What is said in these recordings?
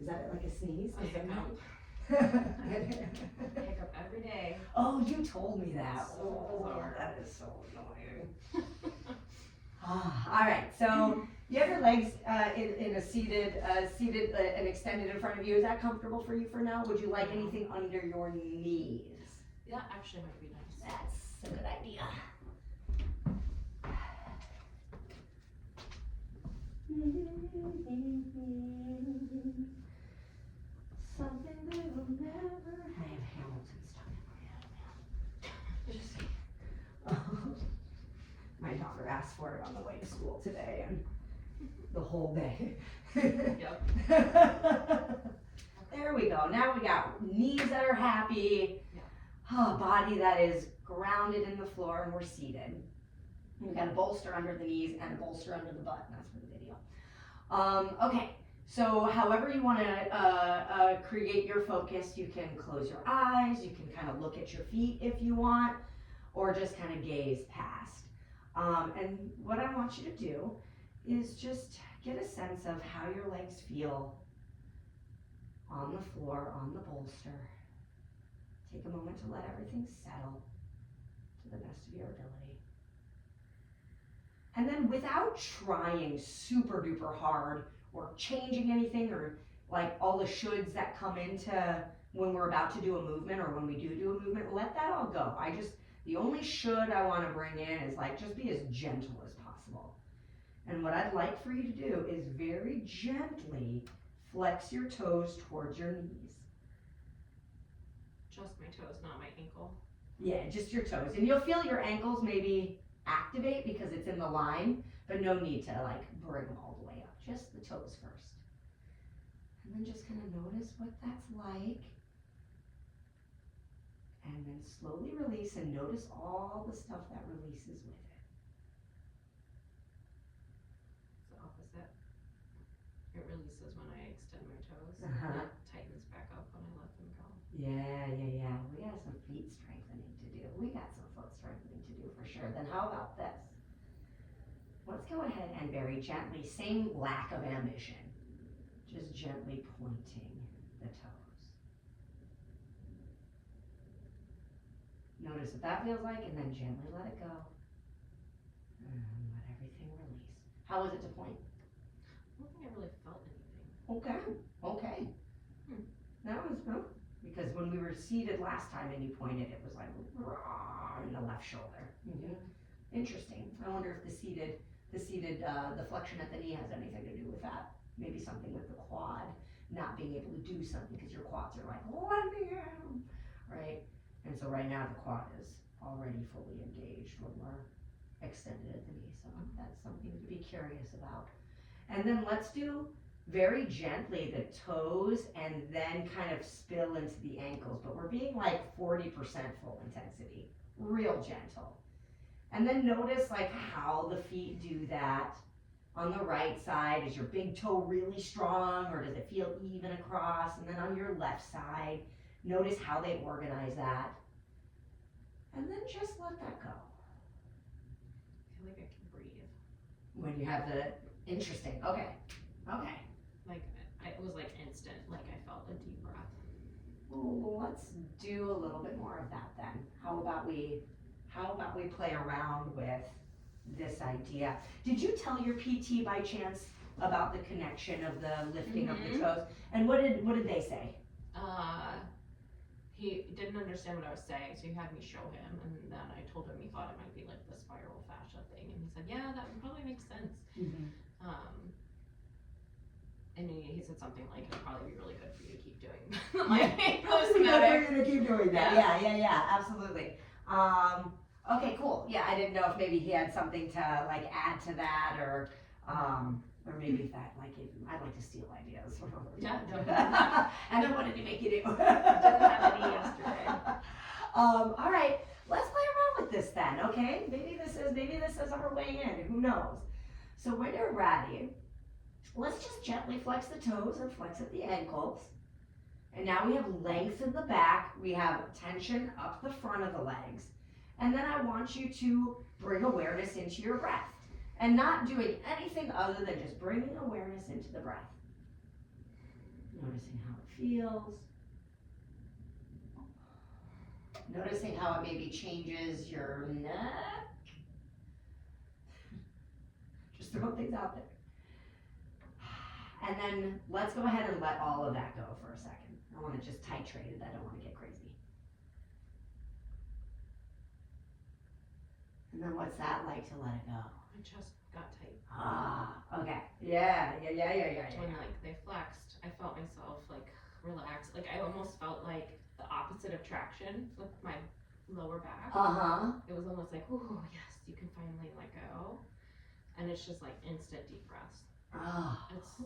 Is that like a sneeze? I Is that hiccup. right? Hiccup every day. Oh, you told me that. So Oh, bizarre. that is so annoying. All right, so you have your legs in a seated, and extended in front of you. Is that comfortable for you for now? Would you like anything under your knees? That actually might be nice. That's a good idea. Something they will never. I have Hamilton stuck in my head, man. Just, my daughter asked for it on the way to school today, and the whole day. Yep. There we go. Now we got knees that are happy. Yeah. Body that is grounded in the floor, and we're seated. We got a bolster under the knees and a bolster under the butt. That's for the video. Okay. So however you want to create your focus, you can close your eyes, you can kind of look at your feet if you want, or just kind of gaze past. And what I want you to do is just get a sense of how your legs feel on the floor, on the bolster. Take a moment to let everything settle to the best of your ability. And then without trying super duper hard or changing anything or like all the shoulds that come into when we're about to do a movement or when we do a movement, let that all go. The only should I want to bring in is like just be as gentle as possible. And what I'd like for you to do is very gently flex your toes towards your knees. Just my toes, not my ankle. Yeah, just your toes. And you'll feel your ankles maybe activate because it's in the line, but no need to like bring them all the way up. Just the toes first. And then just kind of notice what that's like. And then slowly release and notice all the stuff that releases with it. It's the opposite. It releases when I extend my toes. Uh-huh. And it tightens back up when I let them go. Yeah. We got some feet strengthening to do. We got some foot strengthening to do for sure. Then how about this? Let's go ahead and very gently, same lack of ambition, just gently pointing the toes. Notice what that feels like and then gently let it go. And let everything release. How was it to point? I don't think I really felt anything. Okay. That was good. Because when we were seated last time and you pointed, it was like in the left shoulder. Mm-hmm. Interesting. I wonder if the flexion at the knee has anything to do with that. Maybe something with the quad not being able to do something because your quads are like, let me in, right? And so right now the quad is already fully engaged when we're extended at the knee. So that's something to be curious about. And then let's do very gently the toes and then kind of spill into the ankles, but we're being like 40% full intensity, real gentle. And then notice like how the feet do that. On the right side, is your big toe really strong or does it feel even across? And then on your left side, notice how they organize that. And then just let that go. I feel like I can breathe. When you have the, interesting, okay. Like, it was like instant, like I felt a deep breath. Well, let's do a little bit more of that then. How about we play around with this idea? Did you tell your PT by chance about the connection of the lifting of the toes? And what did they say? He didn't understand what I was saying, so he had me show him, and then I told him he thought it might be like the spiral fascia thing, and he said, yeah, that would probably make sense. And he said something like, it'll probably be really good for you to keep doing. Like, Probably good for you to keep doing that. Yeah, absolutely. Okay, cool. Yeah, I didn't know if maybe he had something to like add to that or maybe if that like I'd like to steal ideas. Yeah, and then what did he make you do? Didn't have any yesterday. All right, let's play around with this then, okay? Maybe this is our way in, who knows? So when you're ready, let's just gently flex the toes and flex at the ankles. And now we have length in the back, we have tension up the front of the legs. And then I want you to bring awareness into your breath and not doing anything other than just bringing awareness into the breath. Noticing how it feels. Noticing how it maybe changes your neck. Just throwing things out there. And then let's go ahead and let all of that go for a second. I want to just titrate it. I don't want to get crazy. And then what's that like to let it go? My chest got tight. Ah, okay. Yeah. When like they flexed, I felt myself like relax. Like I almost felt like the opposite of traction with my lower back. Uh-huh. It was almost like, oh yes, you can finally let go. And it's just like instant deep breaths. Ah. It's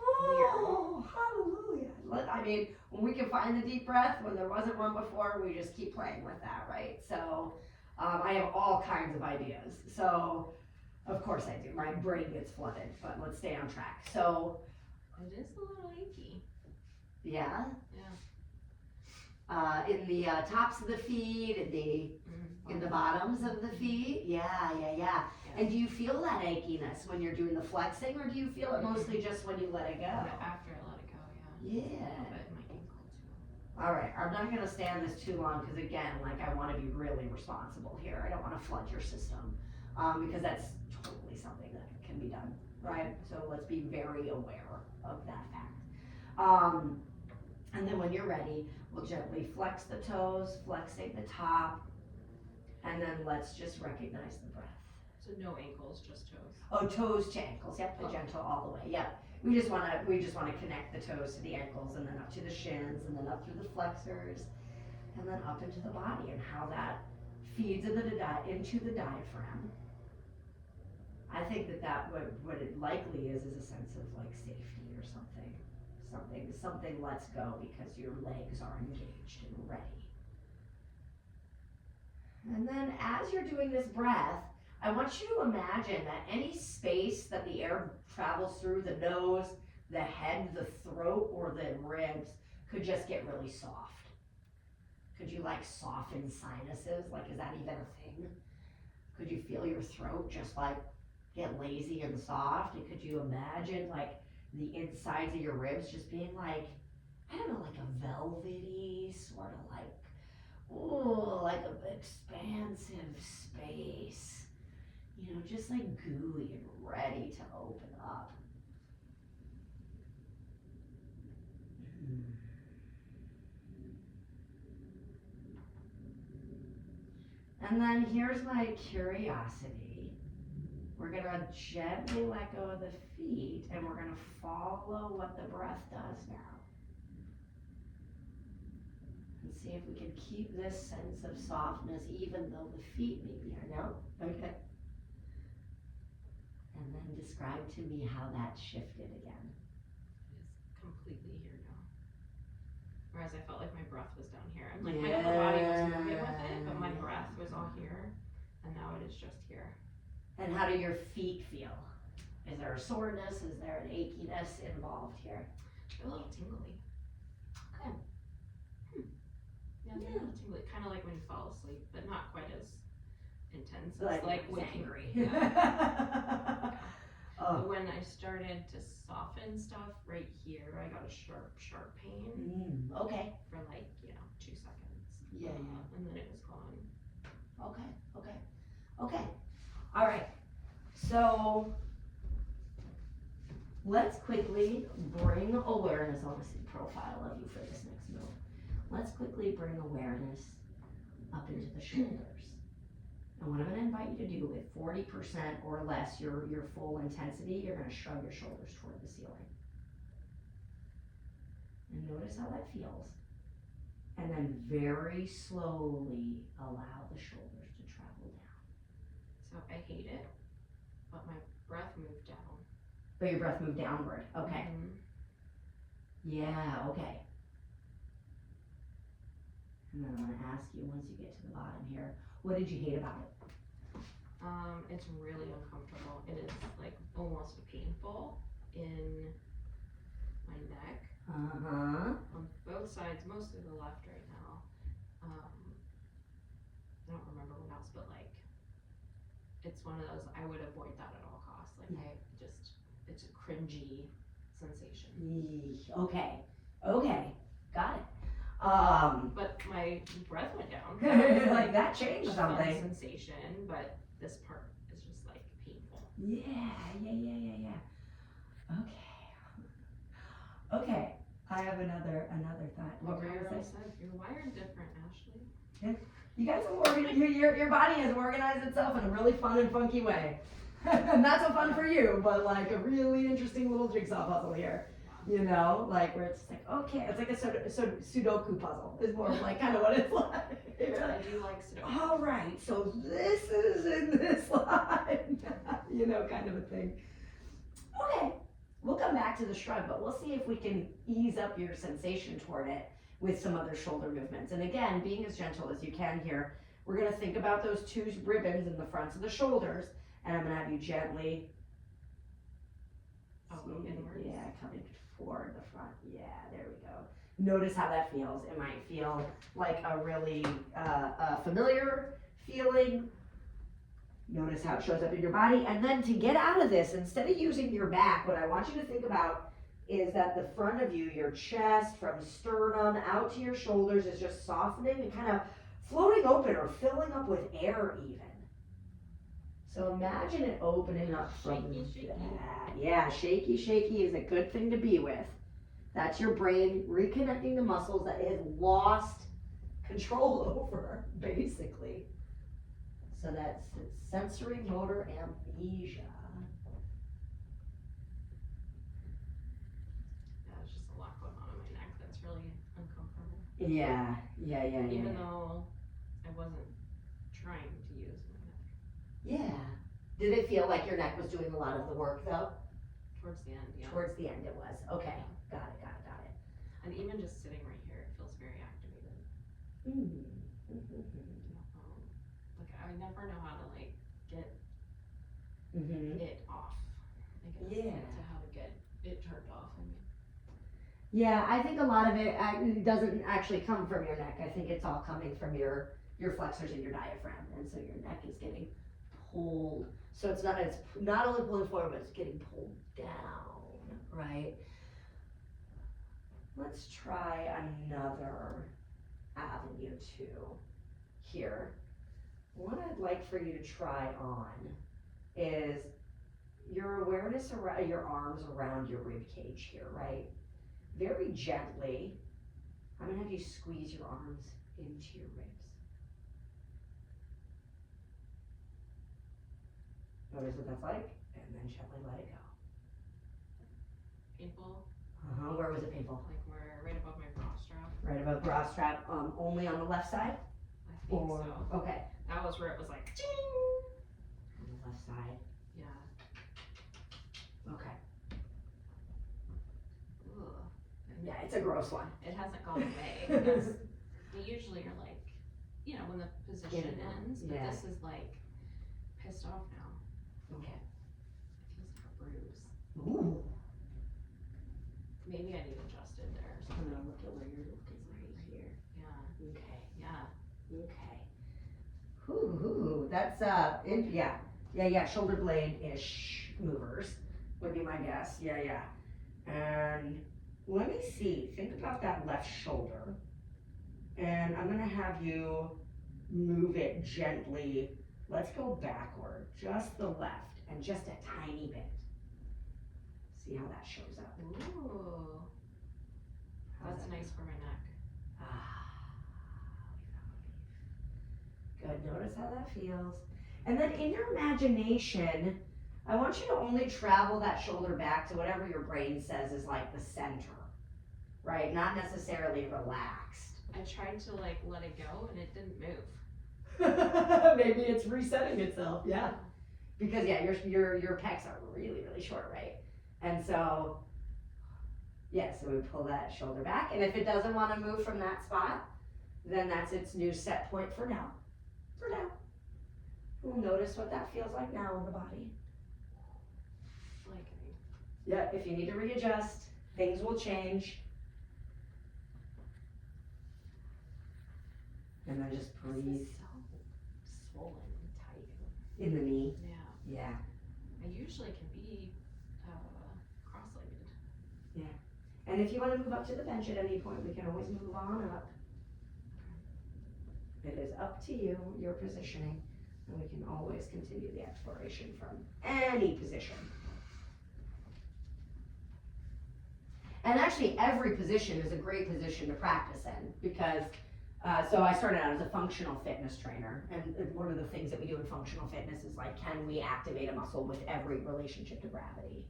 Oh, hallelujah. I mean, when we can find the deep breath, when there wasn't one before, we just keep playing with that, right? So, I have all kinds of ideas. So, of course I do. My brain gets flooded, but let's stay on track. So, it is a little achy. yeah? Yeah. In the tops of the feet, in the bottoms of the feet? Yeah. And do you feel that achiness when you're doing the flexing, or do you feel it mostly just when you let it go? After I let it go, yeah. Yeah. A little bit in my ankle too. All right, I'm not gonna stand this too long, because again, like, I wanna be really responsible here. I don't wanna flood your system, because that's totally something that can be done, right? So let's be very aware of that fact. And then when you're ready, we'll gently flex the toes, flexing the top, and then let's just recognize the breath. So no ankles, just toes. Oh, toes to ankles, yep, the gentle all the way, yep. We just wanna connect the toes to the ankles, and then up to the shins, and then up through the flexors, and then up into the body, and how that feeds into the diaphragm. I think that what it likely is a sense of like safety or something. Something lets go because your legs are engaged and ready. And then as you're doing this breath, I want you to imagine that any space that the air travels through, the nose, the head, the throat, or the ribs, could just get really soft. Could you like soften sinuses? Like, is that even a thing? Could you feel your throat just like get lazy and soft? And could you imagine like the insides of your ribs just being like, I don't know, like a velvety sort of like, ooh, like an expansive space. You know, just like gooey and ready to open up. And then here's my curiosity. We're gonna gently let go of the feet, and we're gonna follow what the breath does now. And see if we can keep this sense of softness even though the feet maybe are, no? Okay. And then describe to me how that shifted again. It's completely here now. Whereas I felt like my breath was down here. And like my upper body was moving with it, but my breath was all here. And now it is just here. And how do your feet feel? Is there a soreness? Is there an achiness involved here? They're a little tingly. Okay. Yeah, they're a little tingly. Kind of like when you fall asleep, but not quite as intense. It's Like waking. angry. Yeah. Oh. When I started to soften stuff right here, I got a sharp pain Okay. for like, 2 seconds. Yeah. And then it was gone. Okay. All right. So let's quickly bring awareness. I want to see the profile of you for this next move. Let's quickly bring awareness up into the shoulders. And what I'm going to invite you to do, with 40% or less your full intensity, you're going to shrug your shoulders toward the ceiling. And notice how that feels. And then very slowly allow the shoulders to travel down. So I hate it, but my breath moved down. But your breath moved downward. Okay. Mm-hmm. Yeah, okay. And then I'm going to ask you, once you get to the bottom here, what did you hate about it? It's really uncomfortable. It is like almost painful in my neck. Uh-huh. On both sides, mostly the left right now. I don't remember what else, but like, it's one of those, I would avoid that at all costs. Like it's a cringy sensation. Okay, got it. But my breath went down. Like that changed A fun something. sensation, but this part is just like painful. Yeah. Okay, I have another thought. What were you Like gonna Cairo say? said, you're wired different, Ashley. You guys have your body has organized itself in a really fun and funky way. Not so fun for you, but like a really interesting little jigsaw puzzle here. You know, like where it's like, okay, it's like a Sudoku puzzle is more of like kind of what it's like. I do like Sudoku. All right, so this is in this line, you know, kind of a thing. Okay, we'll come back to the shrug, but we'll see if we can ease up your sensation toward it with some other shoulder movements. And again, being as gentle as you can here, we're gonna think about those two ribbons in the fronts of the shoulders, and I'm gonna have you gently, Inwards. yeah, coming toward the front. Yeah, there we go. Notice how that feels. It might feel like a really familiar feeling. Notice how it shows up in your body. And then to get out of this, instead of using your back, what I want you to think about is that the front of you, your chest from sternum out to your shoulders is just softening and kind of floating open or filling up with air even. So imagine it opening up from Shaky. that. Yeah, shaky is a good thing to be with. That's your brain reconnecting the muscles that it has lost control over, basically. So that's sensory motor amnesia. Yeah, there's just a lot going on in my neck that's really uncomfortable. Yeah. Even though I wasn't trying to use my neck. Yeah. Did it feel like your neck was doing a lot of the work though? Towards the end, yeah. Towards the end it was. Okay. Got it. And even just sitting right here, it feels very activated. Like I never know how to like get it off. I guess. Yeah. To how to get it turned off. I mean. Yeah, I think a lot of it doesn't actually come from your neck. I think it's all coming from your flexors and your diaphragm, and so your neck is getting pulled. So it's not only pulling forward, but it's getting pulled down, right? Let's try another avenue too here. What I'd like for you to try on is your awareness around your arms around your rib cage here, right? Very gently, I'm gonna have you squeeze your arms into your ribs. Notice what that's like, and then gently let it go. Painful. Where was it painful? Like we're right above my bra strap. Right above bra strap, only on the left side? I think so. Okay. That was where it was like ching. On the left side, Yeah. okay. Ugh. Yeah, it's a gross one. It hasn't gone away because we usually are like, you know, when the position ends, but yeah. this is like pissed off now. Okay. It feels like a bruise. Ooh. Maybe I need adjusted there or I'm something. gonna look at where you're looking right here. Yeah. Okay. Yeah. Okay. Ooh, that's yeah, shoulder blade-ish movers would be my guess. Yeah. And let me see, think about that left shoulder. And I'm gonna have you move it gently. Let's go backward, just the left, and just a tiny bit. See how that shows up. Ooh. How's That's that nice for my neck. Good, notice how that feels. And then in your imagination, I want you to only travel that shoulder back to whatever your brain says is like the center, right? Not necessarily relaxed. I tried to like let it go and it didn't move. Maybe it's resetting itself, yeah. Because yeah, your pecs are really, really short, right? And so, yeah, so we pull that shoulder back, and if it doesn't want to move from that spot, then that's its new set point for now. We'll notice what that feels like now in the body. Like Yeah, if you need to readjust, things will change. And then just breathe so swollen and tight. in the knee. Yeah. Yeah. I usually can be cross-legged. And if you want to move up to the bench at any point, we can always move on up. It is up to you, your positioning, and we can always continue the exploration from any position. And actually, every position is a great position to practice in because, so I started out as a functional fitness trainer, and one of the things that we do in functional fitness is like, can we activate a muscle with every relationship to gravity?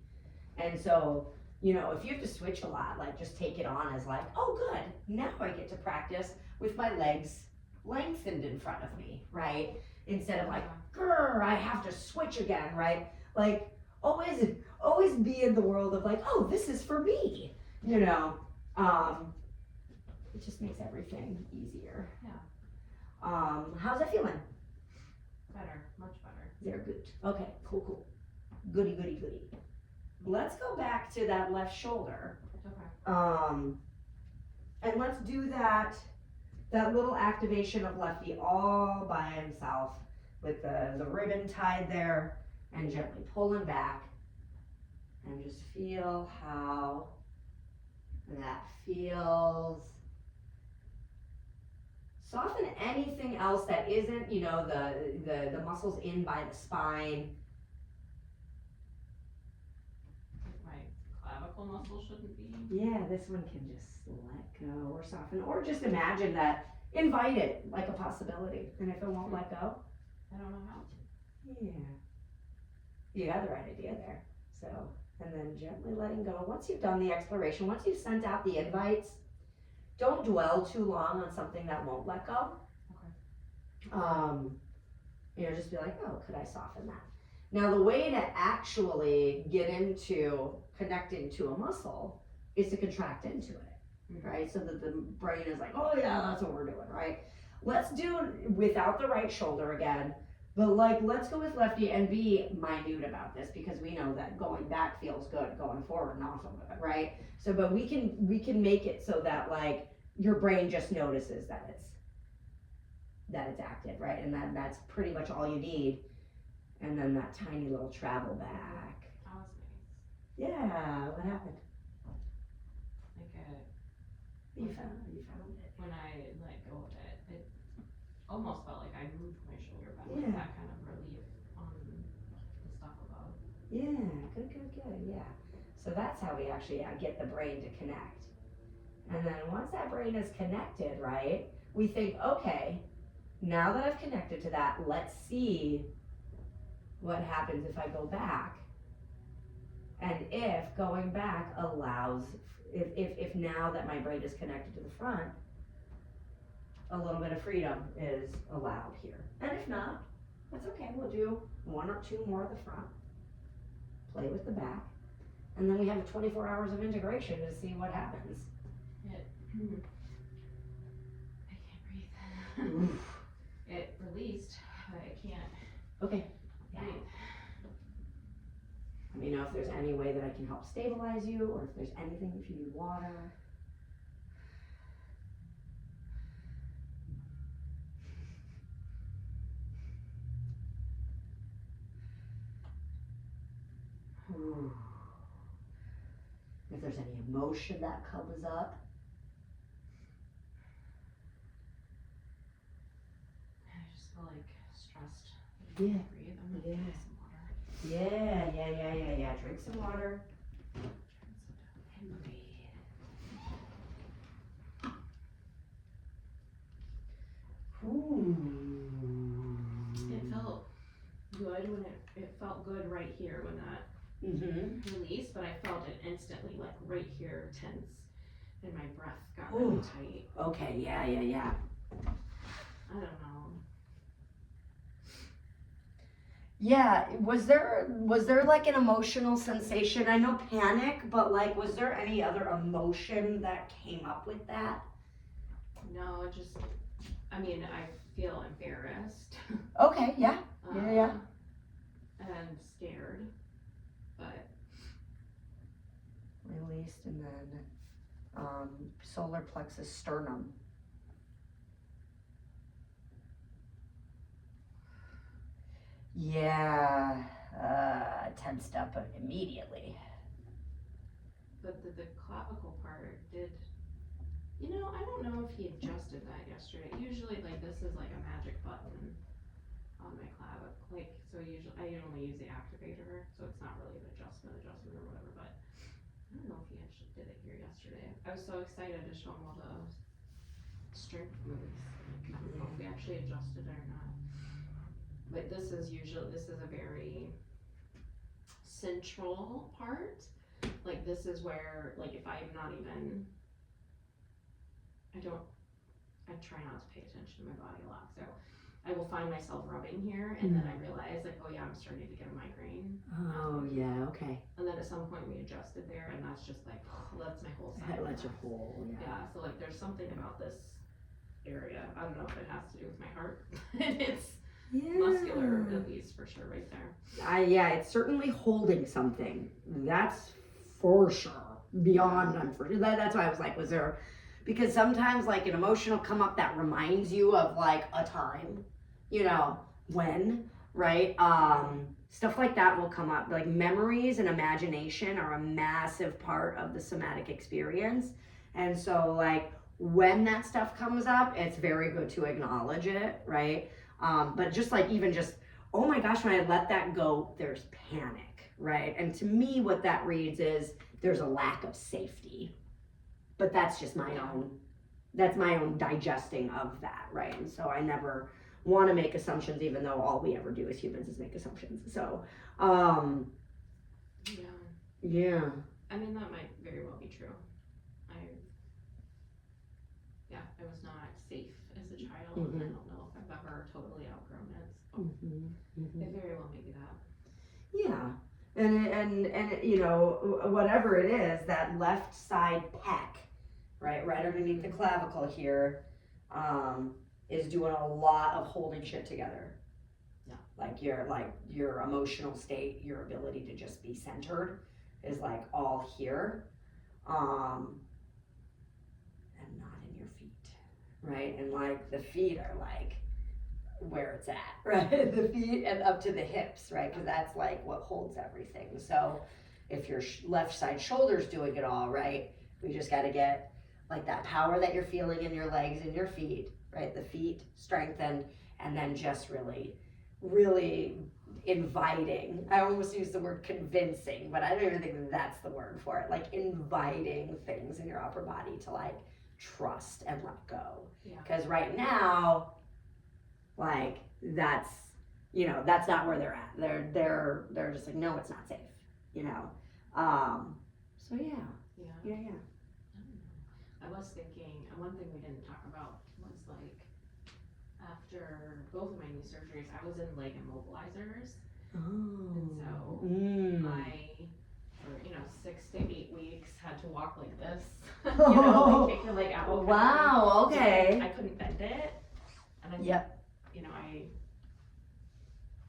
And so, you know, if you have to switch a lot, like just take it on as like, oh good, now I get to practice with my legs lengthened in front of me, right? Instead of like, grr, I have to switch again, right? Like, always be in the world of like, oh, this is for me, you know? It just makes everything easier. Yeah. How's that feeling? Better, much better. They're good. Okay, cool. Goody. Let's go back to that left shoulder. Okay. And let's do that little activation of lefty all by himself with the ribbon tied there and gently pulling back. And just feel how that feels. Soften anything else that isn't, you know, the muscles in by the spine. My clavicle muscle shouldn't be. Yeah, this one can just let go or soften, or just imagine that, invite it like a possibility. And if it won't let go, I don't know how to. yeah, you got the right idea there. So, and then gently letting go. Once you've done the exploration, once you've sent out the invites, don't dwell too long on something that won't let go. Okay. You know, just be like, oh, could I soften that? Now, the way to actually get into connecting to a muscle is to contract into it, right? So that the brain is like, oh yeah, that's what we're doing, right? Let's do it without the right shoulder again, but like, let's go with lefty and be minute about this because we know that going back feels good, going forward not so good, right? So, but we can make it so that like your brain just notices that it's active, right? And that's pretty much all you need. And then that tiny little travel back. That was nice. Yeah, what happened? Like You found it. when I let go of it, it almost felt like I moved my shoulder back. Yeah. Like that kind of relief on the stuff above. Yeah, good, yeah. So that's how we actually get the brain to connect. And then once that brain is connected, right, we think, okay, now that I've connected to that, let's see what happens if I go back. And if going back allows, if now that my brain is connected to the front, a little bit of freedom is allowed here. And if not, that's okay, we'll do 1 or 2 more of the front, play with the back, and then we have 24 hours of integration to see what happens. I can't breathe. It released, but I can't Okay. breathe. Let me know if there's any way that I can help stabilize you, or if there's anything, if you need water. Ooh. If there's any emotion that comes up. I just feel like stressed. Yeah. I can't breathe. I'm gonna Yeah. drink some water. Yeah. Drink some water. And breathe. Ooh. It felt good when it felt good right here when that released, but I felt it instantly, like right here, tense, and my breath got really Ooh. tight. Okay, yeah. I don't know. Yeah, was there like an emotional sensation? I know panic, but like, was there any other emotion that came up with that? No, it just, I mean, I feel embarrassed. Okay, yeah. Yeah. And scared, but Released, and then solar plexus sternum. Yeah, tensed up immediately. but the clavicle part did, I don't know if he adjusted that yesterday. Usually like this is like a magic button on my clavicle, like, so usually, I only use the activator, so it's not really an adjustment or whatever, but I don't know if he actually did it here yesterday. I was so excited to show him all the strength moves. I don't know if we actually adjusted it or not. But this is a very central part. Like this is where, like if I'm not even, I try not to pay attention to my body a lot, so I will find myself rubbing here and then I realize like, oh yeah, I'm starting to get a migraine. Oh yeah, okay. And then at some point we adjusted there and that's just like, that's my whole side. That's your whole, Yeah, so like there's something about this area. I don't know if it has to do with my heart. It's muscular at least for sure right there. Yeah, it's certainly holding something. That's for sure. Beyond that's why I was like, was there, because sometimes like an emotional come up that reminds you of like a time, when, right? Stuff like that will come up. Like memories and imagination are a massive part of the somatic experience. And so like when that stuff comes up, it's very good to acknowledge it, right? But just like even just, oh my gosh, when I let that go, there's panic, right? And to me, what that reads is there's a lack of safety. But that's just my own digesting of that, right? And so I never want to make assumptions, even though all we ever do as humans is make assumptions. So, yeah. I mean, that might very well be true. I was not safe as a child, and I don't know if I've ever totally outgrown it. So it very well may be that. Yeah. And whatever it is, that left side pec, right underneath the clavicle here, is doing a lot of holding shit together. Yeah. Like your emotional state, your ability to just be centered is like all here. And not in your feet, right? And like the feet are like where it's at, right? The feet and up to the hips, right? Because that's like what holds everything. So if your left side shoulder's doing it all, right? We just got to get like that power that you're feeling in your legs and your feet, right? The feet strengthened, and then just really, really inviting. I almost use the word convincing, but I don't even think that's the word for it. Like inviting things in your upper body to like trust and let go. Because right now, like that's not where they're at. They're just like, no, it's not safe. So yeah. I was thinking, one thing we didn't talk about was like, after both of my knee surgeries, I was in leg immobilizers. And so I, for 6 to 8 weeks, had to walk like this. Like kick your leg out. Wow, okay. I couldn't bend it. And I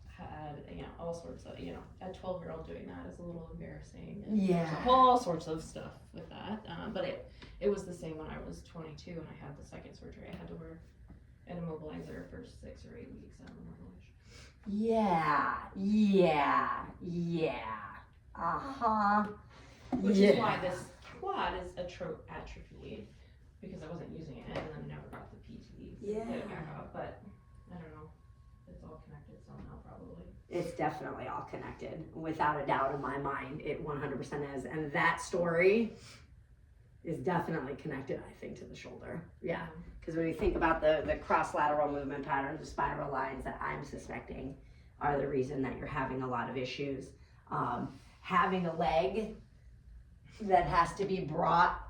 had, all sorts of, a 12-year-old doing that is a little embarrassing. And Yeah. all sorts of stuff with that. But it was the same when I was 22 and I had the second surgery. I had to wear an immobilizer for 6 or 8 weeks. I don't remember which. Yeah. Which is why this quad is atrophied, because I wasn't using it and then never got the PT to get it back up. But I don't know. It's all connected somehow, probably. It's definitely all connected, without a doubt in my mind. It 100% is, and that story is definitely connected, I think, to the shoulder. Yeah, because when we think about the cross-lateral movement patterns, the spiral lines that I'm suspecting are the reason that you're having a lot of issues. Having a leg that has to be brought,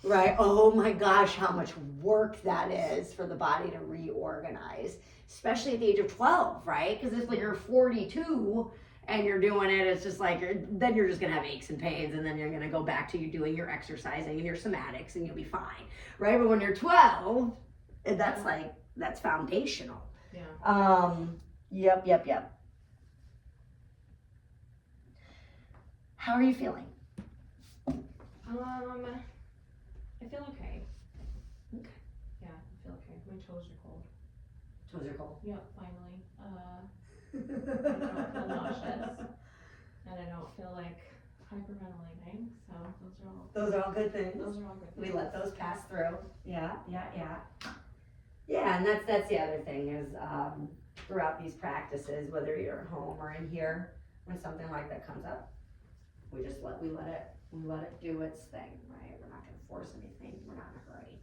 right? Oh my gosh, how much work that is for the body to reorganize, especially at the age of 12, right? Because if you're 42 and you're doing it, it's just like, then you're just gonna have aches and pains, and then you're gonna go back to you doing your exercising and your somatics, and you'll be fine, right? But when you're 12, that's foundational. Yeah. Yep. How are you feeling? I feel okay. Okay. Yeah, I feel okay. My toes are cold. Toes are cold. Yep, finally. I don't feel nauseous. And I don't feel like hyperventilating, so Those are all good things. those are all good. We things. let those pass through. Yeah. Yeah, and that's the other thing is throughout these practices, whether you're at home or in here, when something like that comes up, we just let it do its thing, right? We're not gonna force anything. We're not in a hurry.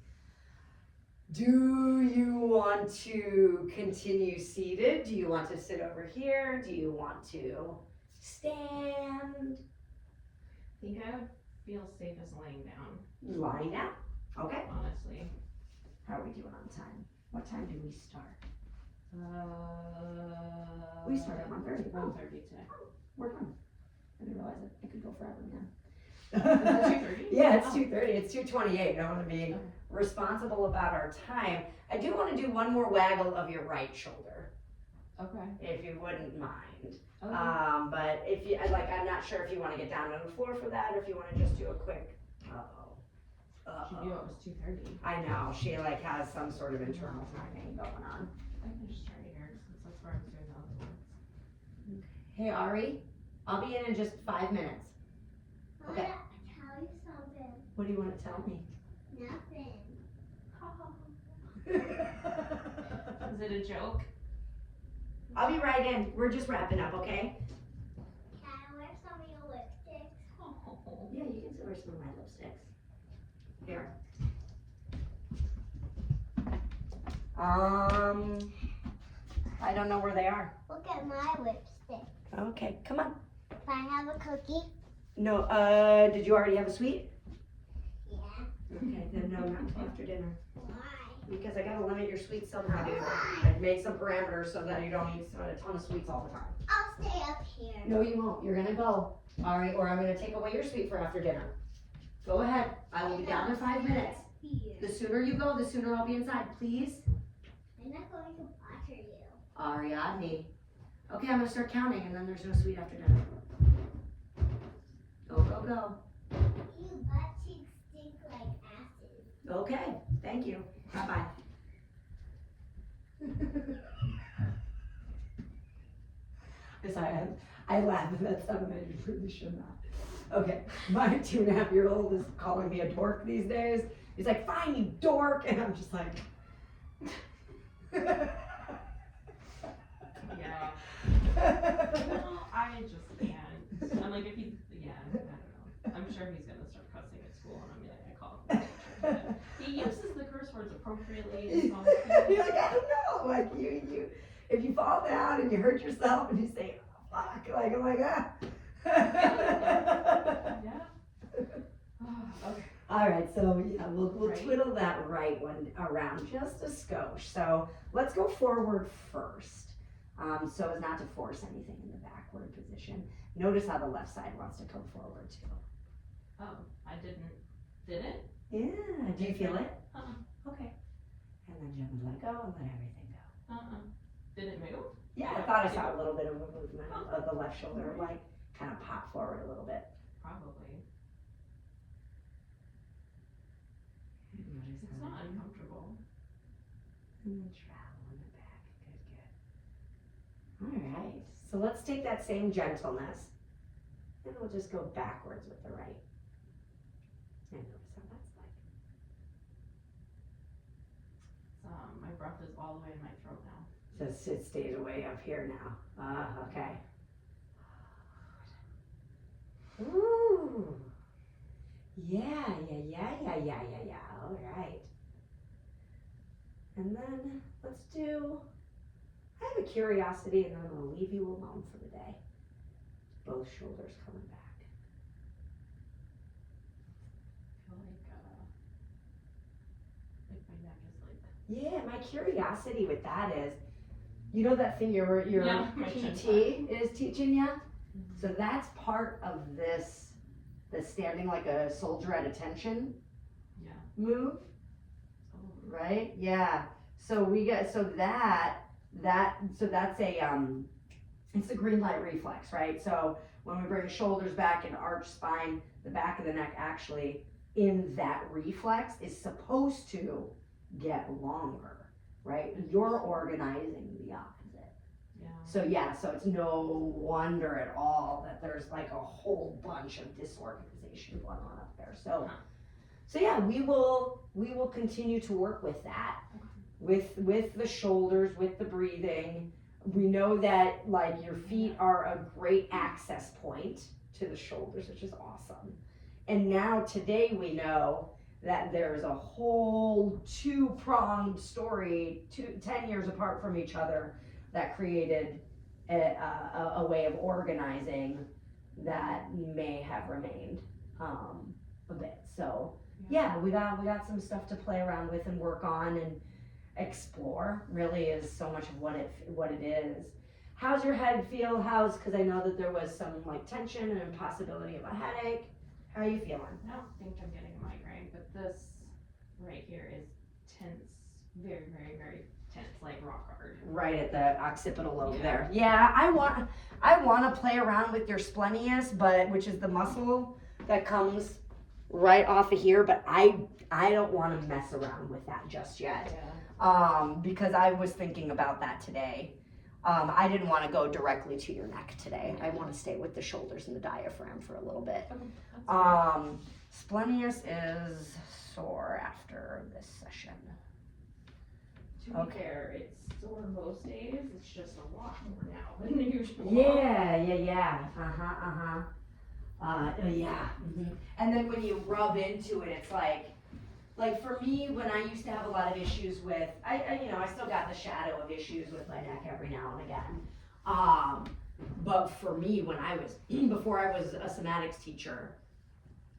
Do you want to continue seated? Do you want to sit over here? Do you want to stand? I think I would feel safest laying down, Lying down? Okay. honestly. How are we doing on time? What time do we start? We start at 1:30. 1:30 today. We're done. I didn't realize it could go forever, man. Is it 2:30? Yeah, it's Oh. 2:30. It's 2:28. I don't want to be Okay. responsible about our time. I do want to do one more waggle of your right shoulder, Okay. if you wouldn't mind. Okay. But if you I'm not sure if you want to get down on the floor for that, or if you want to just do a quick. She knew it was 2:30. I know she has some sort of internal timing going on. I can just try here since that's where I was doing the other ones. Hey Ari, I'll be in just 5 minutes. Okay. I want to tell you something. What do you want to tell me? Nothing. Is it a joke? I'll be right in. We're just wrapping up, okay? Can I wear some of your lipsticks? Oh. Yeah, you can wear some of my lipsticks. Here. I don't know where they are. Look at my lipstick. Okay, come on. Can I have a cookie? No, did you already have a sweet? Yeah. Okay, then no, not until after dinner. Why? Because I gotta limit your sweets somehow, dude. I'd make some parameters so that you don't eat a ton of sweets all the time. I'll stay up here. No, you won't. You're gonna go. Alright, or I'm gonna take away your sweet for after dinner. Go ahead. I will be down in 5 minutes. Here. The sooner you go, the sooner I'll be inside, please. I'm not going to bother you. Ariadne. Okay, I'm gonna start counting and then there's no sweet after dinner. Go, go, go. You butt cheeks stink like acid. Okay, thank you. Bye-bye. Sorry, I laugh at that stuff and I really should not. Okay, my 2.5-year-old is calling me a dork these days. He's like, fine, you dork. And I'm just like. Yeah. No, I just can't. I'm like, if he, yeah, I don't know. I'm sure he's gonna start cussing at school, and I'm like, I call him the teacher. But he uses the curse words appropriately. And so You're like, I don't know. Like you, if you fall down and you hurt yourself and you say, oh, fuck, like I'm like, ah. yeah. Oh, okay. All right, so yeah, we'll Right. twiddle that right one around just a skosh. So let's go forward first, so as not to force anything in the backward position. Notice how the left side wants to come forward too. Oh, I didn't. Did it? Yeah, do you feel it? Uh-uh. Okay. And then gently let go and let everything go. Did it move? Yeah, I thought I saw a little bit of a movement of the left shoulder, like kind of pop forward a little bit. Probably. Notice It's how not that- uncomfortable. And then travel in the back. Good, good. All right. So let's take that same gentleness and we'll just go backwards with the right. And notice how that's like. My breath is all the way in my throat now. So it stays away up here now. Okay. Ooh. Yeah. All right. And then let's do, I have a curiosity and then I'm gonna leave you alone for the day. Both shoulders coming back. I feel like my neck is like. Yeah, my curiosity with that is, you know that thing your Yeah, my PT chin is teaching you? So that's part of this, the standing like a soldier at attention Yeah. move, Oh. right? Yeah. So we get, so that's a, it's the green light reflex, right? So when we bring shoulders back and arch spine, the back of the neck actually in that reflex is supposed to get longer, right? You're organizing the opposite. Yeah. So yeah, so it's no wonder at all that there's like a whole bunch of disorganization going on up there. So, Huh. so yeah, we will continue to work with that, with the shoulders, with the breathing. We know that like your feet are a great access point to the shoulders, which is awesome. And now today we know that there's a whole two-pronged story, 10 years apart from each other, that created a way of organizing that may have remained a bit. So yeah, we got some stuff to play around with and work on and explore. Really is so much of what it is. How's your head feel? Because I know that there was some like tension and possibility of a headache. How are you feeling? I don't think I'm getting a migraine, but this right here is tense, very, very, very tense, like rock hard. Right at the occipital lobe Yeah. there. Yeah, I want to play around with your splenius, which is the muscle that comes right off of here, but I don't want to mess around with that just yet. Yeah. Because I was thinking about that today. I didn't want to go directly to your neck today. I want to stay with the shoulders and the diaphragm for a little bit. Okay. That's fine. Splenius is sore after this session. To be Okay. fair, it's sore most days. It's just a lot more now than usual. Yeah. Yeah. And then when you rub into it, it's like for me, when I used to have a lot of issues with, I still got the shadow of issues with my neck every now and again. But for me, when I was, before I was a somatics teacher,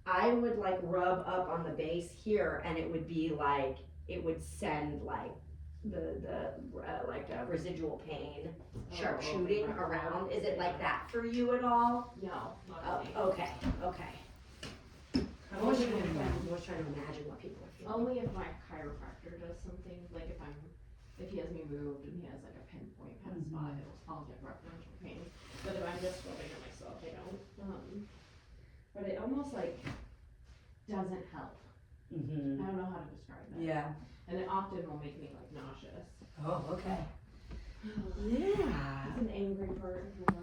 I would like rub up on the base here and it would be like, it would send like the residual pain sharp shooting around. Is it like that for you at all? No, Oh, luckily. okay. I was trying to imagine what people are feeling. Only if my chiropractor does something, like if he has me moved and he has like a pinpoint kind of spot, I'll get referential pain. But if I'm just rubbing it myself, I don't. But it almost like doesn't help. I don't know how to describe it. Yeah. And it often will make me like nauseous. Oh, okay. Yeah. It's an angry part of my life.